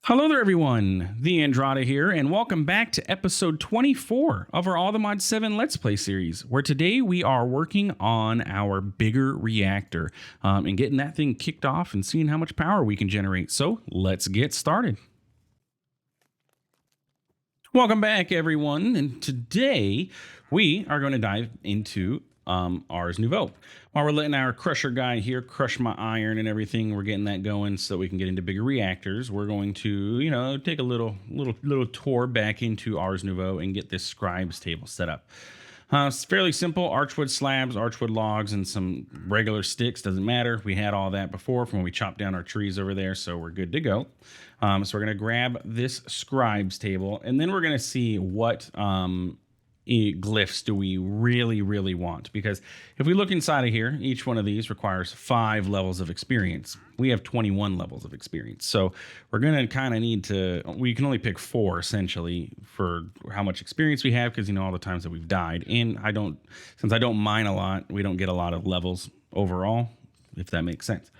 Hello there, everyone. TheAndrata here, and welcome back to episode 24 of our All the Mod 7 Let's Play series, where today we are working on our Bigger Reactor and getting that thing kicked off and seeing how much power we can generate. So let's get started. Welcome back, everyone, and today we are going to dive into Ars Nouveau. While we're letting our crusher guy here crush my iron and everything, we're getting that going so we can get into bigger reactors. We're going to, take a little tour back into Ars Nouveau and get this scribes table set up. It's fairly simple: archwood slabs, archwood logs, and some regular sticks. Doesn't matter. We had all that before from when we chopped down our trees over there, so we're good to go. So we're going to grab this scribes table, and then we're going to see what glyphs do we really want, because if we look inside of here, each one of these requires 5 levels of experience. We have 21 levels of experience, so we're going to kind of need to, we can only pick 4 essentially for how much experience we have, because all the times that we've died. And since I don't mine a lot, we don't get a lot of levels overall, if that makes sense.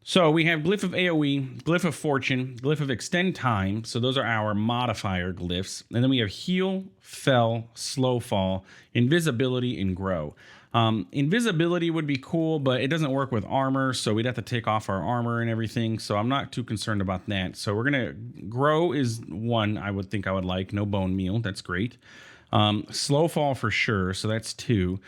So we have Glyph of AoE, Glyph of Fortune, Glyph of Extend Time. So those are our modifier glyphs. And then we have Heal, Fell, Slow Fall, Invisibility, and Grow. Invisibility would be cool, but it doesn't work with armor, so we'd have to take off our armor and everything. So I'm not too concerned about that. So we're going to... Grow is one I would think I would like. No bone meal. That's great. Slow Fall for sure. So that's 2.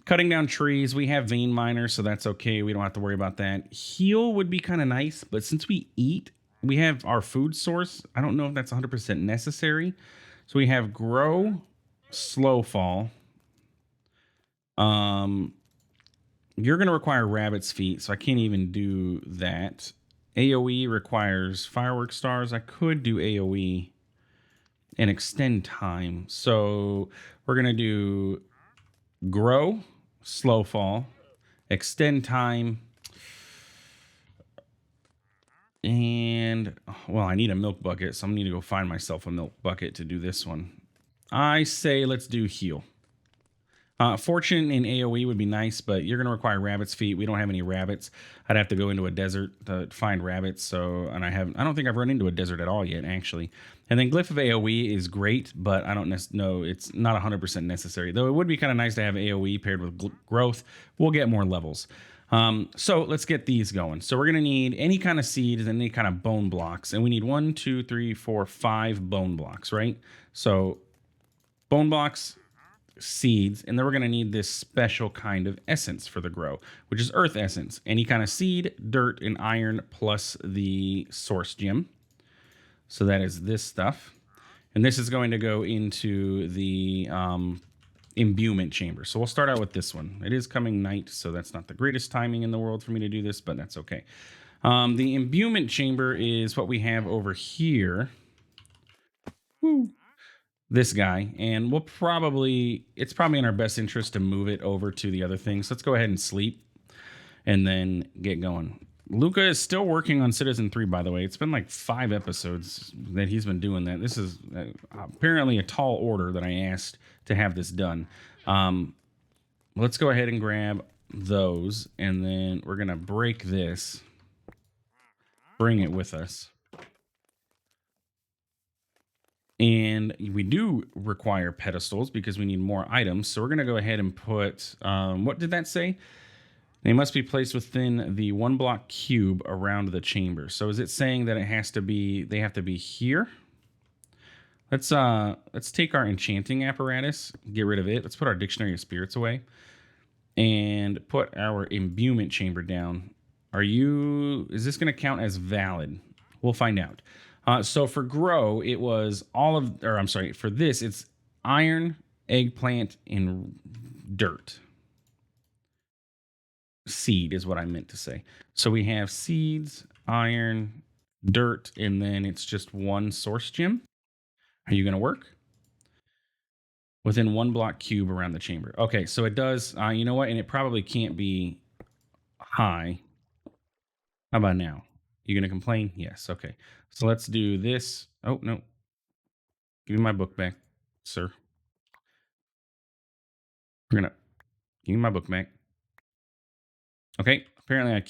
Cutting down trees, we have vein miners, so that's okay. We don't have to worry about that. Heal would be kind of nice, but since we eat, we have our food source. I don't know if that's 100% necessary. So we have grow, slow fall. You're going to require rabbit's feet, so I can't even do that. AoE requires firework stars. I could do AoE and extend time. So we're going to do grow, slow fall, extend time, and well, I need a milk bucket, so I'm gonna need to go find myself a milk bucket to do this one. I say let's do heal. Fortune and AoE would be nice, but you're gonna require rabbit's feet. We don't have any rabbits. I'd have to go into a desert to find rabbits. So, and I don't think I've run into a desert at all yet, actually. And then Glyph of AoE is great, but I don't know, it's not 100% necessary. Though it would be kind of nice to have AoE paired with growth. We'll get more levels. So let's get these going. So we're gonna need any kind of seeds and any kind of bone blocks, and we need 1, 2, 3, 4, 5 bone blocks, right? So bone blocks, seeds, and then we're going to need this special kind of essence for the grow, which is earth essence. Any kind of seed, dirt, and iron plus the source gem. So that is this stuff, and this is going to go into the imbuement chamber. So we'll start out with this one. It is coming night, so that's not the greatest timing in the world for me to do this, but that's okay. The imbuement chamber is what we have over here. Woo. This guy, and it's probably in our best interest to move it over to the other thing. So let's go ahead and sleep and then get going. Luca is still working on Citizen 3, by the way. It's been like 5 episodes that he's been doing that. This is apparently a tall order that I asked to have this done. Let's go ahead and grab those, and then we're gonna break this, bring it with us. And we do require pedestals because we need more items. So we're going to go ahead and put, what did that say? They must be placed within the 1 block cube around the chamber. So is it saying that they have to be here? Let's take our enchanting apparatus, get rid of it. Let's put our dictionary of spirits away and put our imbuement chamber down. Is this going to count as valid? We'll find out. So for grow, it was for this, it's iron, eggplant, and dirt. Seed is what I meant to say. So we have seeds, iron, dirt, and then it's just 1 source gem. Are you going to work? Within 1 block cube around the chamber. Okay, so it does, you know what? And it probably can't be high. How about now? You going to complain? Yes, okay. So let's do this. Oh, no. Give me my book back, sir. Give me my book back. Okay, apparently I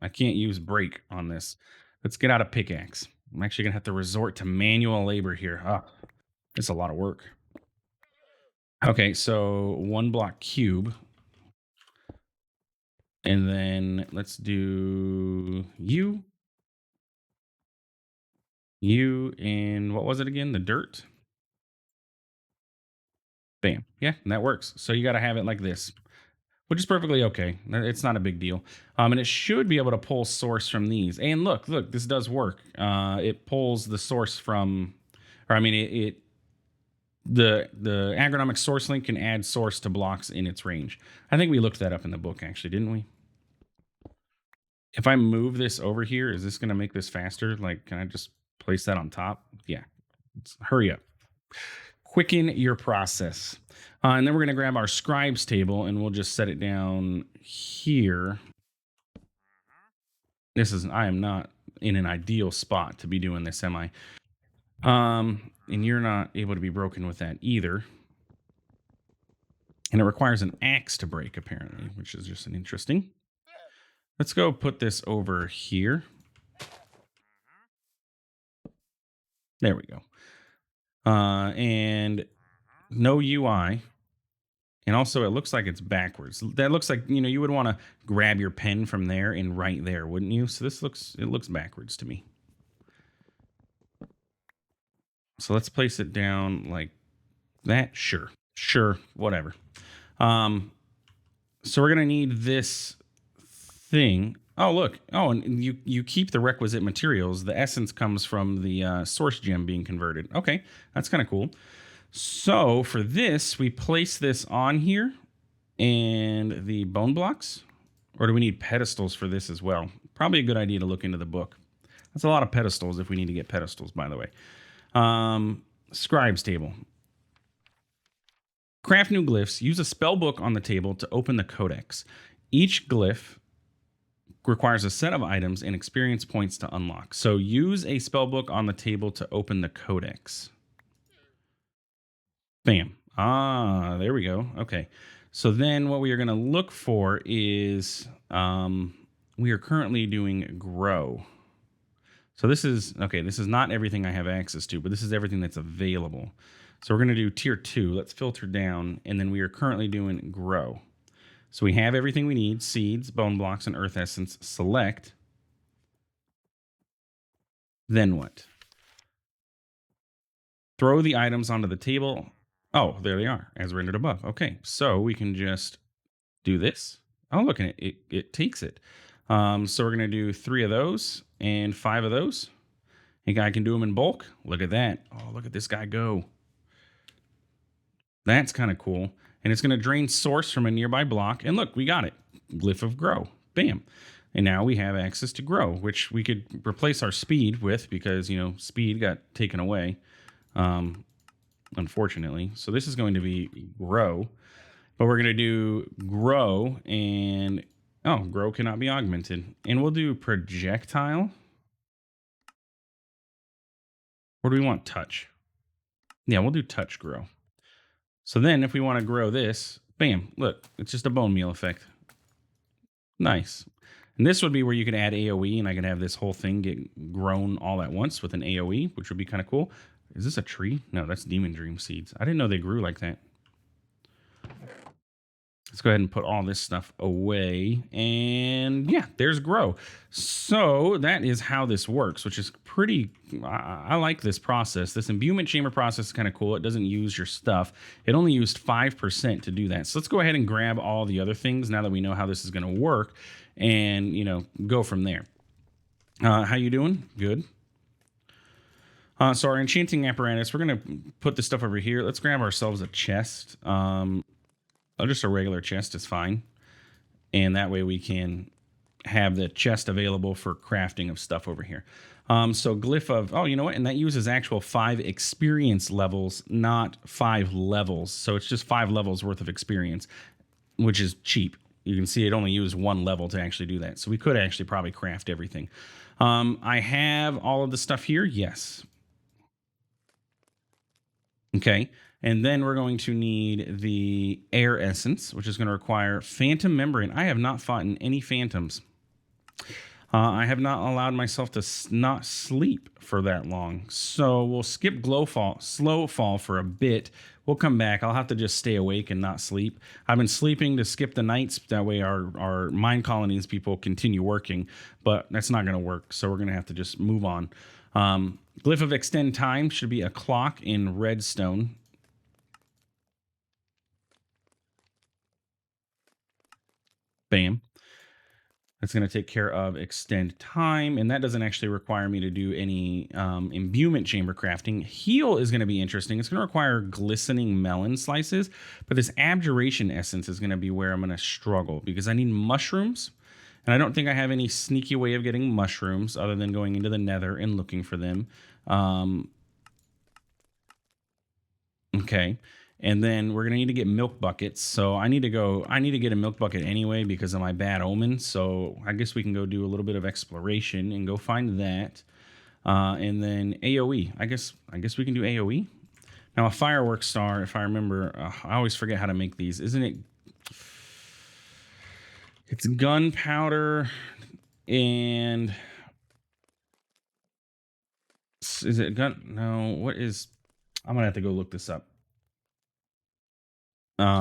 can't use break on this. Let's get out a pickaxe. I'm actually going to have to resort to manual labor here. Ah, it's a lot of work. Okay, so 1 block cube. And then let's do you, and what was it again? The dirt. Bam. Yeah, and that works. So you got to have it like this, which is perfectly okay. It's not a big deal. And it should be able to pull source from these. And look, this does work. It pulls the source from, or I mean, the agronomic source link can add source to blocks in its range. I think we looked that up in the book, actually, didn't we? If I move this over here, is this going to make this faster? Like, can I just place that on top? Yeah. Hurry up. Quicken your process. And then we're going to grab our scribes table and we'll just set it down here. I am not in an ideal spot to be doing this, am I? And you're not able to be broken with that either. And it requires an axe to break, apparently, which is just an interesting. Let's go put this over here. There we go. And no UI. And also, it looks like it's backwards. That looks like, you would want to grab your pen from there and right there, wouldn't you? So it looks backwards to me. So let's place it down like that. Sure, whatever. So we're going to need this thing. Oh, look. Oh, and you keep the requisite materials. The essence comes from the source gem being converted. Okay, that's kind of cool. So for this, we place this on here and the bone blocks. Or do we need pedestals for this as well? Probably a good idea to look into the book. That's a lot of pedestals if we need to get pedestals, by the way. Scribes table. Craft new glyphs. Use a spell book on the table to open the codex. Each glyph requires a set of items and experience points to unlock. So use a spell book on the table to open the codex. Bam. Ah, there we go. Okay. So then what we are going to look for is we are currently doing grow. So this is not everything I have access to, but this is everything that's available. So we're going to do tier 2. Let's filter down. And then we are currently doing grow. So we have everything we need: seeds, bone blocks, and earth essence. Select. Then what? Throw the items onto the table. Oh, there they are, as rendered above. Okay, so we can just do this. Oh, look, and it takes it. So we're going to do 3 of those and 5 of those. Think I can do them in bulk? Look at that. Oh, look at this guy go. That's kind of cool. And it's going to drain source from a nearby block. And look, we got it. Glyph of grow. Bam. And now we have access to grow, which we could replace our speed with because, speed got taken away, unfortunately. So this is going to be grow. But we're going to do grow and, grow cannot be augmented. And we'll do projectile. Or do we want touch? Yeah, we'll do touch grow. So then if we want to grow this, bam, look, it's just a bone meal effect. Nice. And this would be where you could add AoE and I could have this whole thing get grown all at once with an AoE, which would be kind of cool. Is this a tree? No, that's Demon Dream seeds. I didn't know they grew like that. Let's go ahead and put all this stuff away. And yeah, there's grow. So that is how this works, which is pretty, I like this process. This imbuement chamber process is kind of cool. It doesn't use your stuff. It only used 5% to do that. So let's go ahead and grab all the other things now that we know how this is going to work and, go from there. How you doing? Good. So our enchanting apparatus, we're going to put this stuff over here. Let's grab ourselves a chest. Just a regular chest is fine. And that way we can have the chest available for crafting of stuff over here. So glyph of, you know what? And that uses actual 5 experience levels, not 5 levels. So it's just 5 levels worth of experience, which is cheap. You can see it only used 1 level to actually do that. So we could actually probably craft everything. I have all of the stuff here. Yes. Okay. And then we're going to need the air essence, which is going to require phantom membrane. I have not fought in any phantoms. I have not allowed myself to not sleep for that long. So we'll skip slow fall for a bit. We'll come back. I'll have to just stay awake and not sleep. I've been sleeping to skip the nights. That way our mine colonies people continue working, but that's not going to work. So we're going to have to just move on. Glyph of extend time should be a clock in redstone. Bam. That's going to take care of extend time, and that doesn't actually require me to do any imbuement chamber crafting. Heal is going to be interesting. It's going to require glistening melon slices, but this abjuration essence is going to be where I'm going to struggle because I need mushrooms, and I don't think I have any sneaky way of getting mushrooms other than going into the nether and looking for them. Okay. And then we're going to need to get milk buckets. So I need to get a milk bucket anyway because of my bad omen. So I guess we can go do a little bit of exploration and go find that. And then AoE. I guess we can do AoE. Now a fireworks star, if I remember, I always forget how to make these. Isn't it? It's gunpowder and is it gun? No, what is? I'm gonna have to go look this up.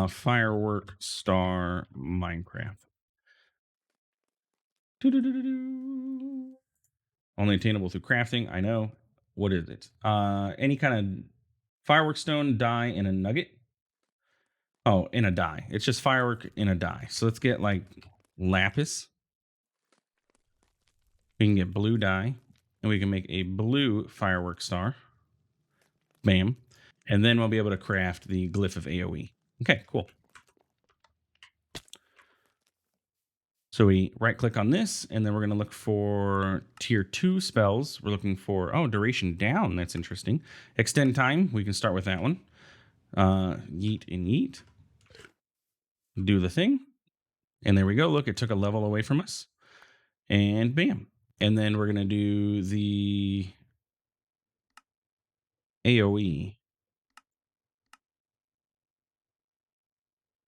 Firework star Minecraft. Doo-doo-doo-doo-doo. Only attainable through crafting. I know. What is it? Any kind of firework stone, dye, and a nugget. Oh, in a dye. It's just firework in a dye. So let's get like lapis. We can get blue dye, and we can make a blue firework star. Bam. And then we'll be able to craft the glyph of AoE. Okay, cool. So we right click on this, and then we're going to look for tier 2 spells. We're looking for, duration down. That's interesting. Extend time. We can start with that one. Yeet and yeet. Do the thing. And there we go. Look, it took a level away from us. And bam. And then we're going to do the AoE.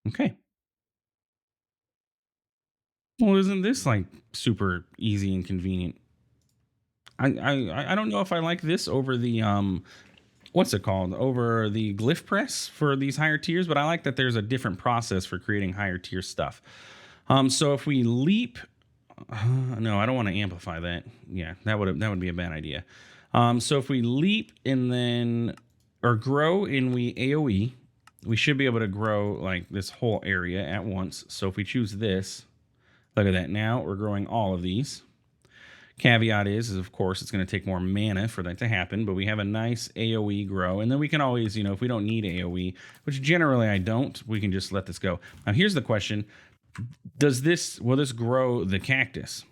Okay. Well, isn't this like super easy and convenient? I don't know if I like this over the what's it called, over the glyph press for these higher tiers, but I like that there's a different process for creating higher tier stuff. So if we leap, no, I don't want to amplify that. Yeah, that would be a bad idea. So if we leap and then or grow and we AoE, we should be able to grow like this whole area at once. So if we choose this, look at that. Now we're growing all of these. Caveat is of course, it's going to take more mana for that to happen, but we have a nice AoE grow. And then we can always, if we don't need AoE, which generally I don't, we can just let this go. Now, here's the question. Will this grow the cactus?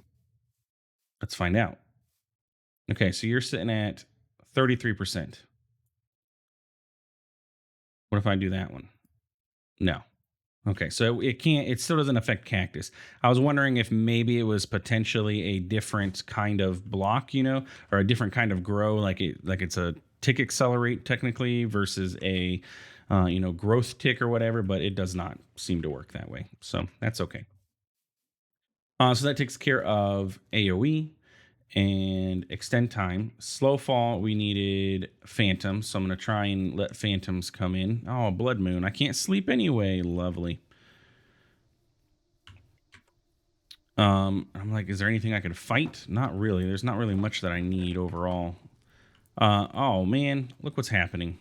Let's find out. Okay, so you're sitting at 33%. What if I do that one? No. Okay, so it still doesn't affect cactus. I was wondering if maybe it was potentially a different kind of block, or a different kind of grow, like it's a tick accelerate technically versus a growth tick or whatever, but it does not seem to work that way. So that's okay. So that takes care of AoE and extend time. Slow fall, we needed phantoms, so I'm going to try and let phantoms come in. Oh, blood moon. I can't sleep anyway. Lovely. I'm like, is there anything I could fight? Not really. There's not really much that I need overall. Oh man, look what's happening.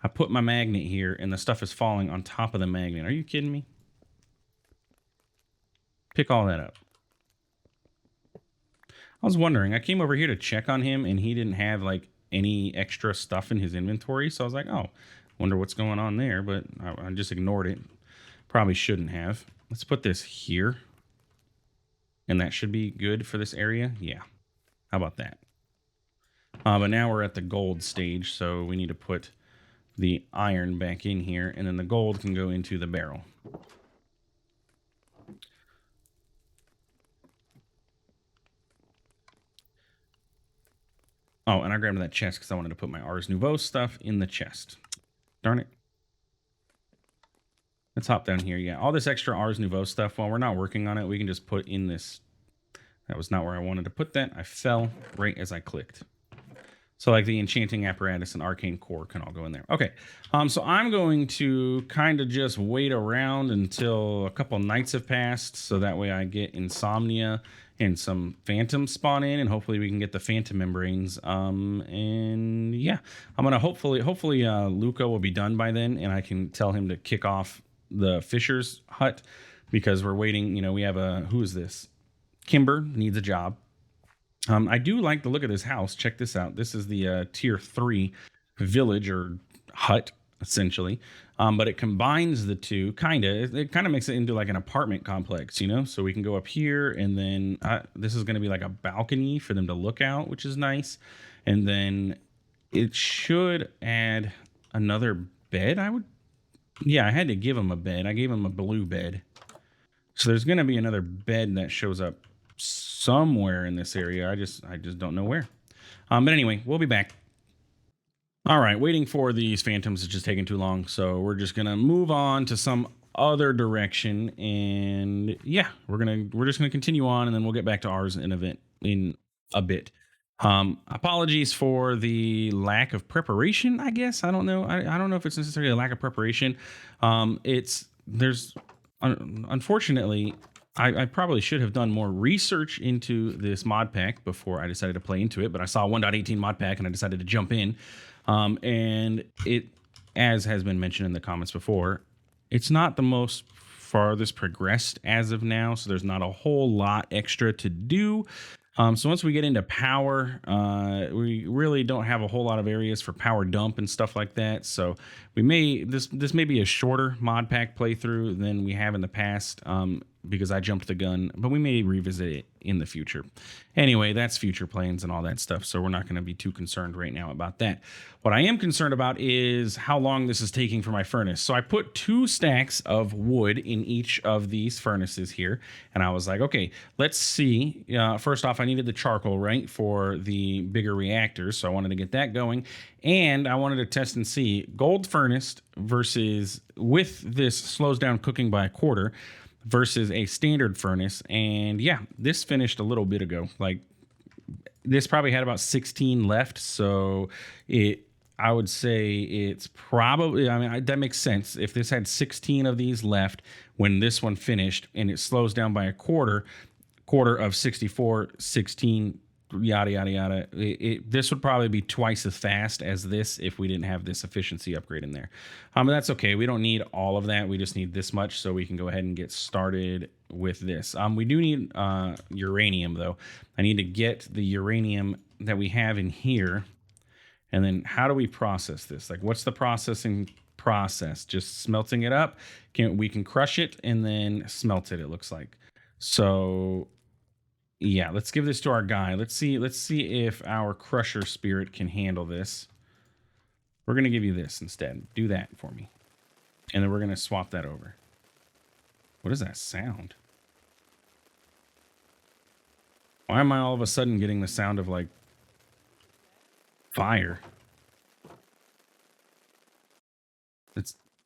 I put my magnet here and the stuff is falling on top of the magnet. Are you kidding me? Pick all that up. I was wondering, I came over here to check on him and he didn't have like any extra stuff in his inventory. So I was like, oh, wonder what's going on there, but I just ignored it. Probably shouldn't have. Let's put this here. And that should be good for this area. Yeah. How about that? But now we're at the gold stage, so we need to put the iron back in here, and then the gold can go into the barrel. Oh, and I grabbed that chest because I wanted to put my Ars Nouveau stuff in the chest. Darn it. Let's hop down here. Yeah, all this extra Ars Nouveau stuff, while we're not working on it, we can just put in this That was not where I wanted to put that. I fell right as I clicked. So like the enchanting apparatus and arcane core can all go in there. Okay, so I'm going to kind of just wait around until a couple nights have passed, so that way I get insomnia and some phantoms spawn in, and hopefully we can get the phantom membranes. And yeah, I'm gonna hopefully Luca will be done by then, and I can tell him to kick off the Fisher's hut because we're waiting. You know, we have a who is this? Kimber needs a job. I do like the look of this house. Check this out. This is the tier 3 village or hut, essentially. But it combines the two, kind of. It kind of makes it into like an apartment complex, you know? So we can go up here, and then this is going to be like a balcony for them to look out, which is nice. And then it should add another bed, Yeah, I had to give him a bed. I gave him a blue bed. So there's going to be another bed that shows up somewhere in this area. I just don't know where. But anyway, we'll be back. All right, waiting for these phantoms is just taking too long, so we're just gonna move on to some other direction, and yeah, we're just gonna continue on, and then we'll get back to ours in a bit. Apologies for the lack of preparation. I guess I don't know. I don't know if it's necessarily a lack of preparation. Unfortunately, I probably should have done more research into this mod pack before I decided to play into it, but I saw 1.18 mod pack and I decided to jump in. And it, as has been mentioned in the comments before, it's not the most farthest progressed as of now, so there's not a whole lot extra to do. So once we get into power, we really don't have a whole lot of areas for power dump and stuff like that. So we may this may be a shorter mod pack playthrough than we have in the past, because I jumped the gun, but we may revisit it in the future. Anyway, that's future plans and all that stuff, so we're not going to be too concerned right now about that. What I am concerned about is how long this is taking for my furnace. So I put 2 stacks of wood in each of these furnaces here, and I was like, okay, let's see. First off, I needed the charcoal, right, for the bigger reactors, so I wanted to get that going, and I wanted to test and see gold furnace versus, with this slows down cooking by a quarter, versus a standard furnace. And yeah, this finished a little bit ago. Like, this probably had about 16 left, so I would say it's probably, I mean, that makes sense. If this had 16 of these left when this one finished, and it slows down by a quarter of 64, 16, yada yada yada, this would probably be twice as fast as this if we didn't have this efficiency upgrade in there. But that's okay. We don't need all of that. We just need this much, so we can go ahead and get started with this. We do need uranium, though. I need to get the uranium that we have in here, and then how do we process this? Like, what's the processing process? Just smelting it up? We can crush it and then smelt it, it looks like. So yeah, let's give this to our guy. Let's see if our crusher spirit can handle this. We're going to give you this instead. Do that for me. And then we're going to swap that over. What is that sound? Why am I all of a sudden getting the sound of, like, fire?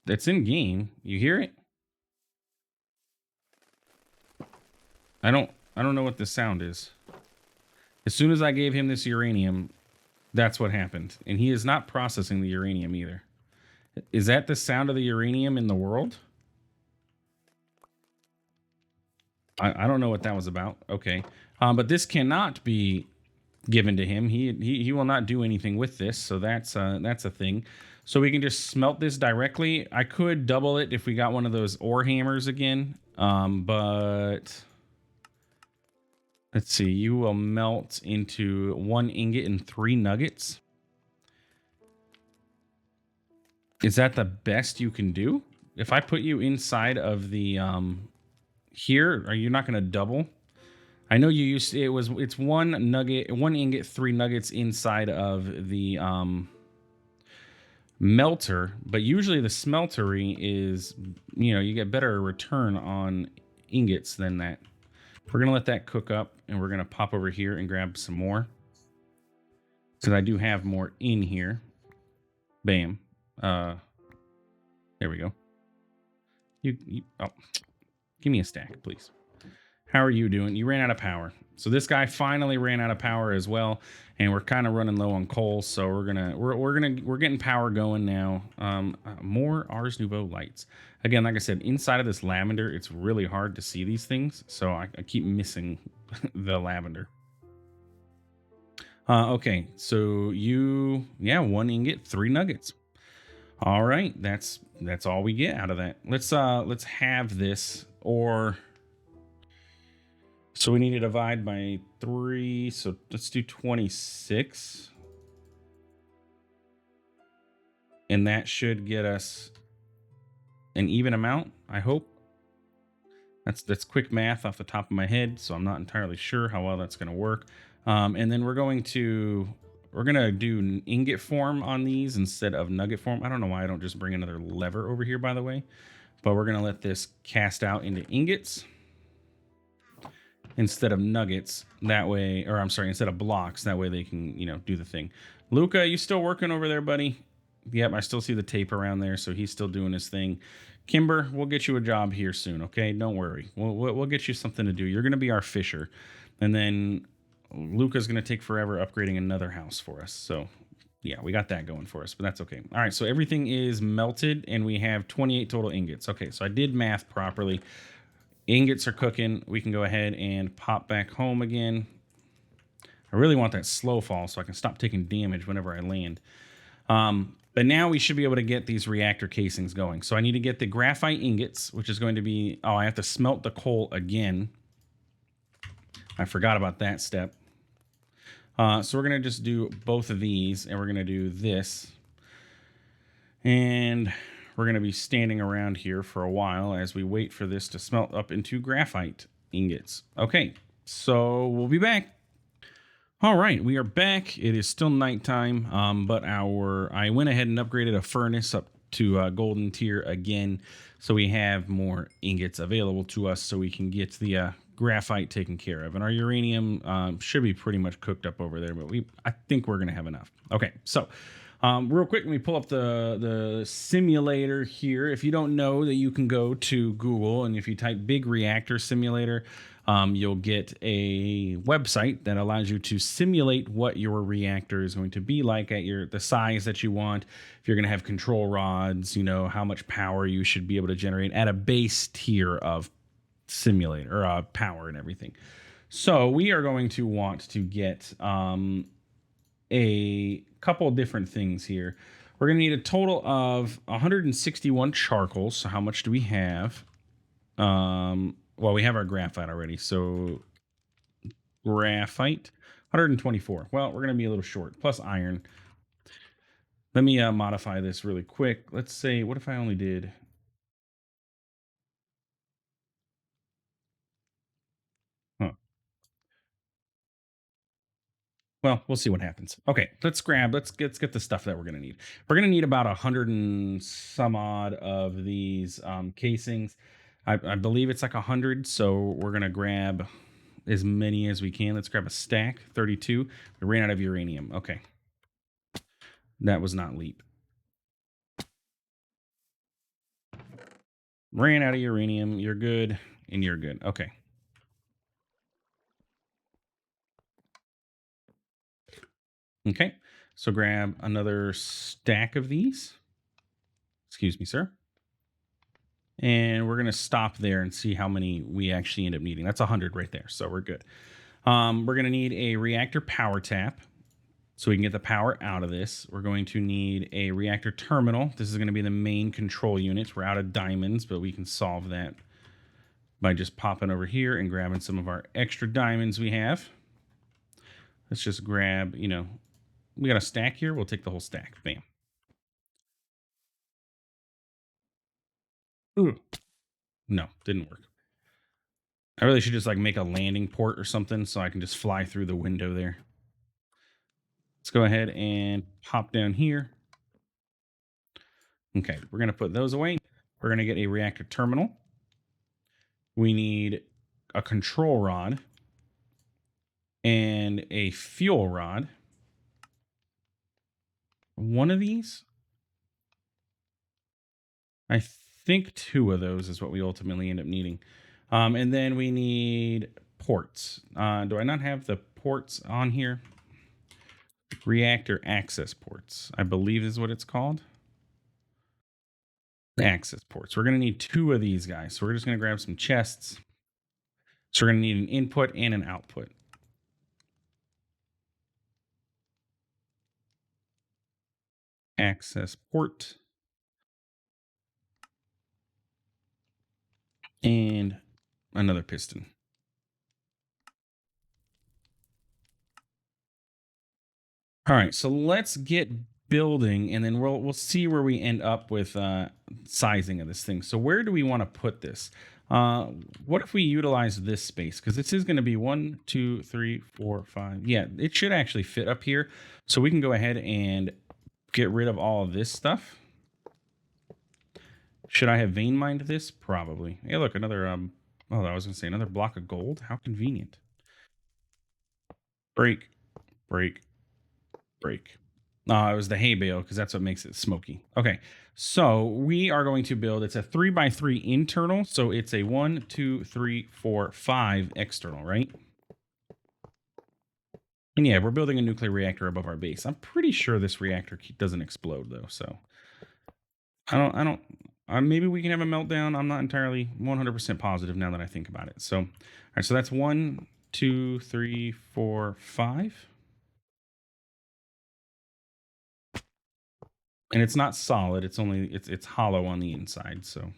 It's in game. You hear it? I don't know what the sound is. As soon as I gave him this uranium, that's what happened. And he is not processing the uranium either. Is that the sound of the uranium in the world? I don't know what that was about. Okay. But this cannot be given to him. He will not do anything with this. So that's a thing. So we can just smelt this directly. I could double it if we got one of those ore hammers again. But let's see. You will melt into 1 ingot and 3 nuggets. Is that the best you can do? If I put you inside of the here, are you not going to double? I know you used it's 1 nugget, 1 ingot, 3 nuggets inside of the melter, but usually the smeltery is, you know, you get better return on ingots than that. We're gonna let that cook up, and we're gonna pop over here and grab some more, because I do have more in here. Bam. There we go. Oh, give me a stack, please. How are you doing? You ran out of power. So this guy finally ran out of power as well, and we're kind of running low on coal. So we're getting power going now. More Ars Nouveau lights. Again, like I said, inside of this lavender, it's really hard to see these things. So I keep missing the lavender. Okay, so yeah, 1 ingot, 3 nuggets. All right, that's all we get out of that. Let's have this, or so we need to divide by 3. So let's do 26, and that should get us an even amount. I hope. That's quick math off the top of my head, so I'm not entirely sure how well that's going to work. And then we're gonna do ingot form on these instead of nugget form. I don't know why I don't just bring another lever over here, by the way, but we're gonna let this cast out into ingots instead of nuggets. That way, or I'm sorry, instead of blocks. That way they can, do the thing. Luca, you still working over there, buddy? Yep, I still see the tape around there, so he's still doing his thing. Kimber, we'll get you a job here soon, okay? Don't worry. We'll get you something to do. You're going to be our fisher. And then Luca's going to take forever upgrading another house for us. So, yeah, we got that going for us, but that's okay. All right, so everything is melted, and we have 28 total ingots. Okay, so I did math properly. Ingots are cooking. We can go ahead and pop back home again. I really want that slow fall so I can stop taking damage whenever I land. But now we should be able to get these reactor casings going. So I need to get the graphite ingots, which is going to be, I have to smelt the coal again. I forgot about that step. So we're going to just do both of these, and we're going to do this. And we're going to be standing around here for a while as we wait for this to smelt up into graphite ingots. Okay, so we'll be back. All right, we are back. It is still nighttime, but I went ahead and upgraded a furnace up to golden tier again, so we have more ingots available to us, so we can get the graphite taken care of. And our uranium should be pretty much cooked up over there, but I think we're gonna have enough. Okay, so real quick, let me pull up the simulator here. If you don't know, that you can go to Google, and if you type Big Reactor Simulator, you'll get a website that allows you to simulate what your reactor is going to be like at the size that you want. If you're going to have control rods, how much power you should be able to generate at a base tier of simulator or power and everything. So we are going to want to get a couple of different things here. We're going to need a total of 161 charcoals. So how much do we have? Well, we have our graphite already. So graphite, 124. Well, we're going to be a little short. Plus iron. Let me modify this really quick. Let's say, what if I only did... Huh. Well, we'll see what happens. Okay, let's get the stuff that we're going to need. We're going to need about 100 and some odd of these casings. I believe it's like 100, so we're going to grab as many as we can. Let's grab a stack, 32. We ran out of uranium. Okay. That was not leap. Ran out of uranium. You're good, and you're good. Okay. Okay. So grab another stack of these. Excuse me, sir. And we're going to stop there and see how many we actually end up needing. That's 100 right there, so we're good. We're going to need a reactor power tap so we can get the power out of this. We're going to need a reactor terminal. This is going to be the main control unit. We're out of diamonds, but we can solve that by just popping over here and grabbing some of our extra diamonds we have. Let's just grab, we got a stack here. We'll take the whole stack. Bam. Ooh. No, didn't work. I really should just make a landing port or something so I can just fly through the window there. Let's go ahead and pop down here. Okay, we're going to put those away. We're going to get a reactor terminal. We need a control rod and a fuel rod. One of these? I think 2 of those is what we ultimately end up needing. And then we need ports. Do I not have the ports on here? Reactor access ports, I believe is what it's called. Access ports. We're going to need 2 of these guys. So we're just going to grab some chests. So we're going to need an input and an output. Access port. And another piston. All right, so let's get building, and then we'll see where we end up with sizing of this thing. So where do we want to put this? Uh, what if we utilize this space? Because this is going to be 1, 2, 3, 4, 5. Yeah, it should actually fit up here. So we can go ahead and get rid of all of this stuff. Should I have vein mined this? Probably. Hey, look, another oh, I was gonna say another block of gold. How convenient. Break, break, break. It was the hay bale because that's what makes it smoky. Okay, so we are going to build. It's a 3x3 internal, so it's a 1, 2, 3, 4, 5 external, right? And yeah, we're building a nuclear reactor above our base. I'm pretty sure this reactor doesn't explode though, so I don't. Maybe we can have a meltdown. I'm not entirely 100% positive now that I think about it. So, all right, so that's 1, 2, 3, 4, 5. And it's not solid. It's only it's hollow on the inside. So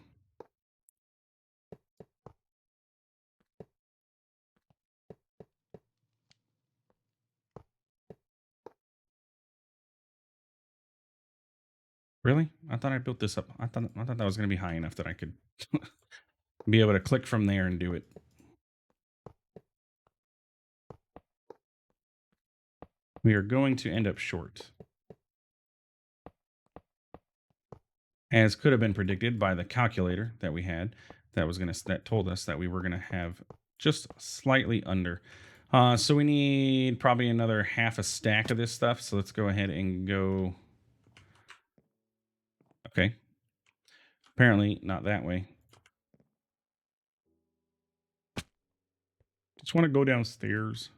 really, I thought I built this up. I thought that was going to be high enough that I could be able to click from there and do it. We are going to end up short, as could have been predicted by the calculator that we had. That told us that we were gonna have just slightly under. So we need probably another half a stack of this stuff. So let's go ahead and go. Okay. Apparently not that way. Just want to go downstairs.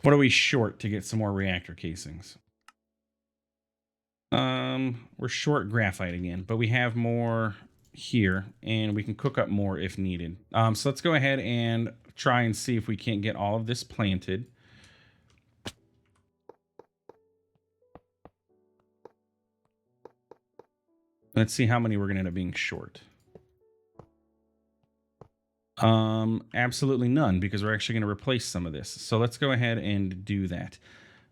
What are we short to get some more reactor casings? We're short graphite again, but we have more here and we can cook up more if needed. So let's go ahead and try and see if we can't get all of this planted. Let's see how many we're going to end up being short. Absolutely none, because we're actually going to replace some of this. So let's go ahead and do that.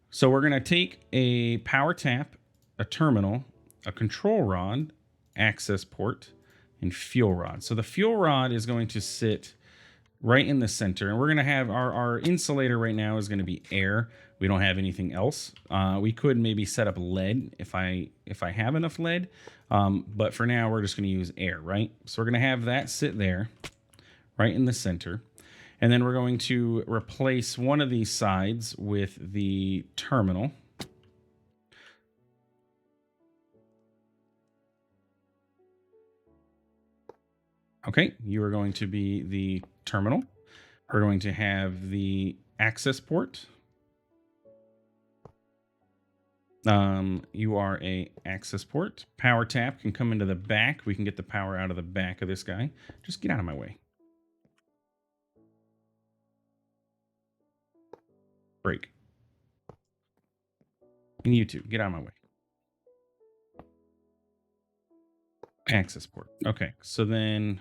So we're going to take a power tap, a terminal, a control rod, access port, and fuel rod. So the fuel rod is going to sit right in the center, and we're going to have our insulator right now is going to be air. We don't have anything else. We could maybe set up lead if I have enough lead, but for now we're just going to use air, right? So we're going to have that sit there right in the center, and then we're going to replace one of these sides with the terminal. Okay, you are going to be the terminal. We're going to have the access port. You are a access port. Power tap can come into the back. We can get the power out of the back of this guy. Just get out of my way. Break. And you two, get out of my way. Access port. Okay, so then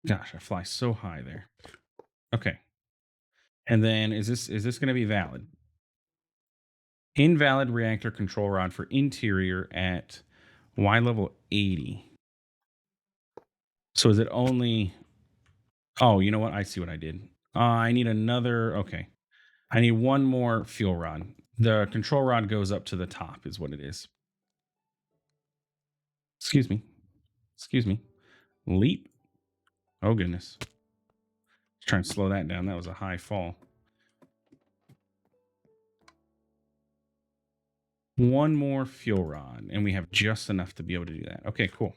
gosh, I fly so high there. Okay. And then is this going to be valid? Invalid reactor control rod for interior at Y level 80. So is it only? Oh, you know what? I see what I did. I need another. Okay. I need one more fuel rod. The control rod goes up to the top, is what it is. Excuse me. Excuse me. Leap. Oh, goodness. Try and slow that down. That was a high fall. One more fuel rod, and we have just enough to be able to do that. Okay, cool.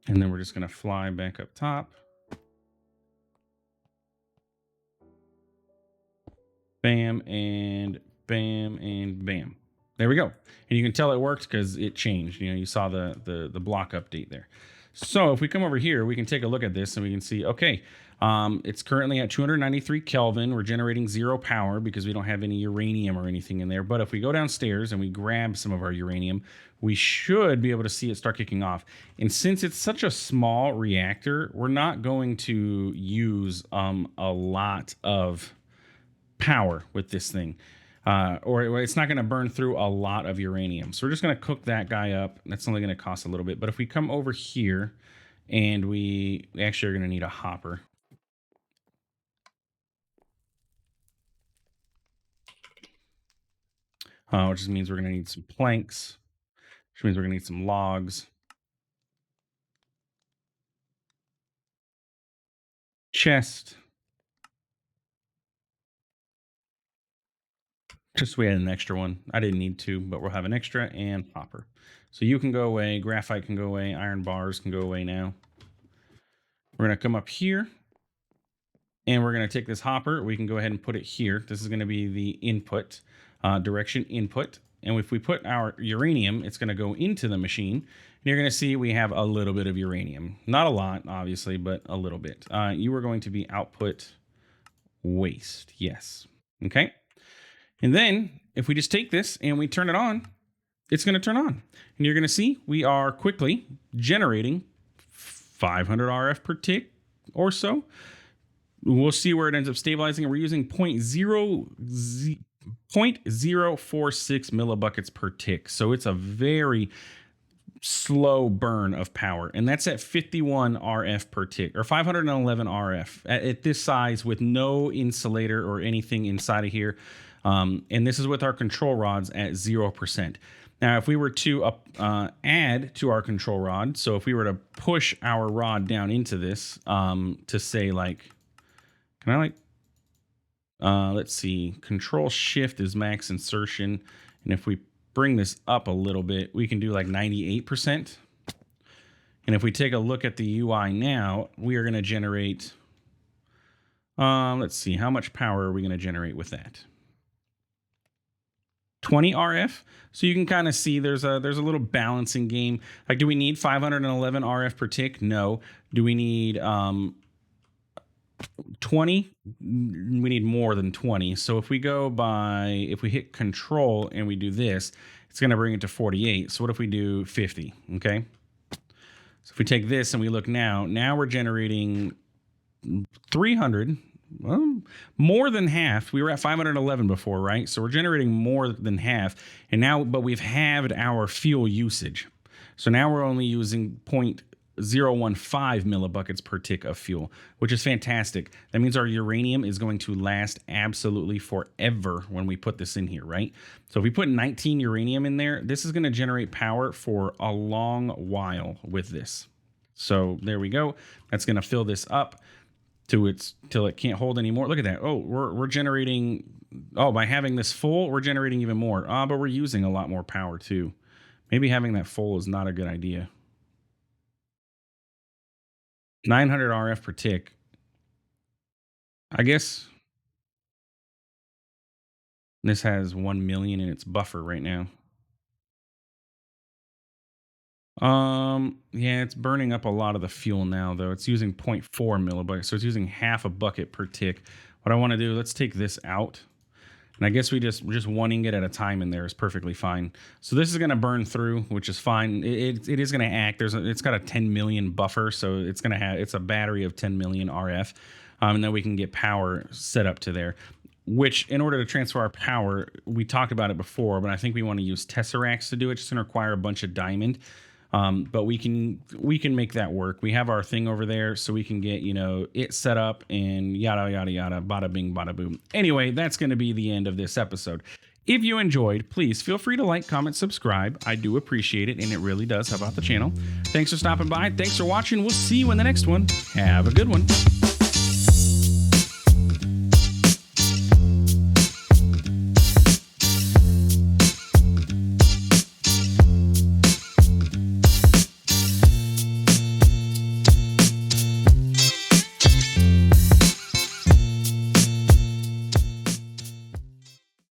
And then we're just going to fly back up top. Bam, and bam, and bam. There we go. And you can tell it worked because it changed. You know, you saw the block update there. So if we come over here, we can take a look at this and we can see, okay, it's currently at 293 Kelvin. We're generating 0 power because we don't have any uranium or anything in there. But if we go downstairs and we grab some of our uranium, we should be able to see it start kicking off. And since it's such a small reactor, we're not going to use a lot of power with this thing. Or it's not going to burn through a lot of uranium. So we're just going to cook that guy up. That's only going to cost a little bit. But if we come over here and we actually are going to need a hopper. Which just means we're going to need some planks, which means we're going to need some logs, chest. Just so we had an extra one. I didn't need to, but we'll have an extra, and hopper. So you can go away, graphite can go away, iron bars can go away now. We're going to come up here and we're going to take this hopper. We can go ahead and put it here. This is going to be the input, direction input. And if we put our uranium, it's going to go into the machine. And you're going to see we have a little bit of uranium. Not a lot, obviously, but a little bit. You are going to be output waste. Yes. Okay. And then if we just take this and we turn it on, it's going to turn on. And you're going to see we are quickly generating 500 RF per tick or so. We'll see where it ends up stabilizing. We're using 0.046 millibuckets per tick. So it's a very slow burn of power. And that's at 51 RF per tick, or 511 RF at this size with no insulator or anything inside of here. And this is with our control rods at 0%. Now, if we were to add to our control rod, so if we were to push our rod down into this, to say like, can I like, let's see, control shift is max insertion. And if we bring this up a little bit, we can do like 98%. And if we take a look at the UI now, we are going to generate, let's see, how much power are we going to generate with that? 20 RF. So you can kind of see there's a little balancing game. Like, do we need 511 RF per tick? No. Do we need 20? We need more than 20. So if we if we hit control and we do this, it's going to bring it to 48. So what if we do 50? Okay. So if we take this and we look now we're generating 300. Well, more than half. We were at 511 before, right? So we're generating more than half. And now, but we've halved our fuel usage. So now we're only using 0.015 millibuckets per tick of fuel, which is fantastic. That means our uranium is going to last absolutely forever when we put this in here, right? So if we put 19 uranium in there, this is going to generate power for a long while with this. So there we go. That's going to fill this up till it can't hold anymore. Look at that. Oh, we're generating. Oh, by having this full, we're generating even more. But we're using a lot more power too. Maybe having that full is not a good idea. 900 RF per tick. I guess this has 1 million in its buffer right now. Yeah, it's burning up a lot of the fuel now, though. It's using 0.4 millibuckets, so it's using half a bucket per tick. What I want to do, let's take this out. And I guess we're just wanting it at a time in there is perfectly fine. So this is going to burn through, which is fine. It is going to act. It's got a 10 million buffer, so it's going to have, it's a battery of 10 million RF. And then we can get power set up to there, which in order to transfer our power, we talked about it before, but I think we want to use tesseracts to do it. It's going to require a bunch of diamond. But we can make that work. We have our thing over there, so we can get, it set up and yada, yada, yada, bada bing, bada boom. Anyway, that's going to be the end of this episode. If you enjoyed, please feel free to like, comment, subscribe. I do appreciate it, and it really does help out the channel. Thanks for stopping by. Thanks for watching. We'll see you in the next one. Have a good one.